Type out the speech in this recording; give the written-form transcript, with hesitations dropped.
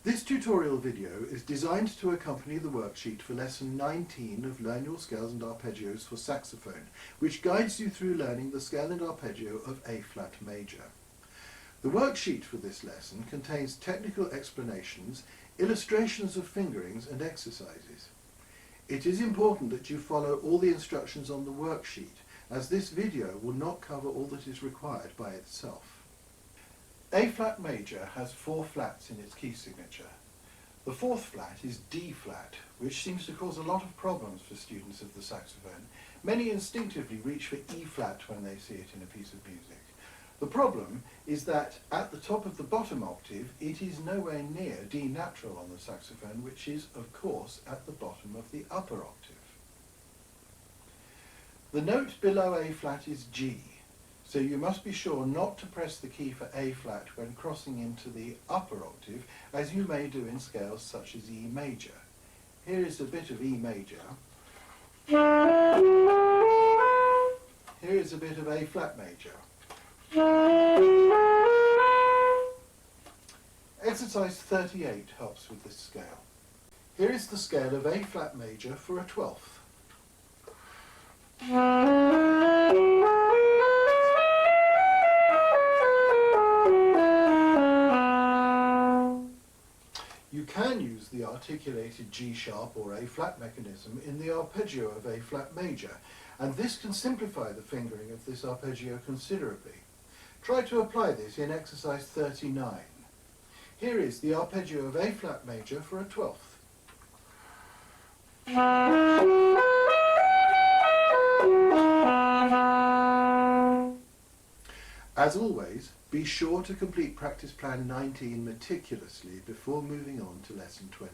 This tutorial video is designed to accompany the worksheet for lesson 19 of Learn Your Scales and Arpeggios for Saxophone, which guides you through learning the scale and arpeggio of A-flat major. The worksheet for this lesson contains technical explanations, illustrations of fingerings and exercises. It is important that you follow all the instructions on the worksheet, as this video will not cover all that is required by itself. A-flat major has 4 flats in its key signature. The 4th flat is D-flat, which seems to cause a lot of problems for students of the saxophone. Many instinctively reach for E-flat when they see it in a piece of music. The problem is that at the top of the bottom octave, it is nowhere near D natural on the saxophone, which is, of course, at the bottom of the upper octave. The note below A-flat is G. So you must be sure not to press the key for A-flat when crossing into the upper octave, as you may do in scales such as E major. Here is a bit of E major. Here is a bit of A-flat major. Exercise 38 helps with this scale. Here is the scale of A-flat major for a 12th. You can use the articulated G-sharp or A-flat mechanism in the arpeggio of A-flat major, and this can simplify the fingering of this arpeggio considerably. Try to apply this in exercise 39. Here is the arpeggio of A-flat major for a 12th. As always, be sure to complete practice plan 19 meticulously before moving on to lesson 20.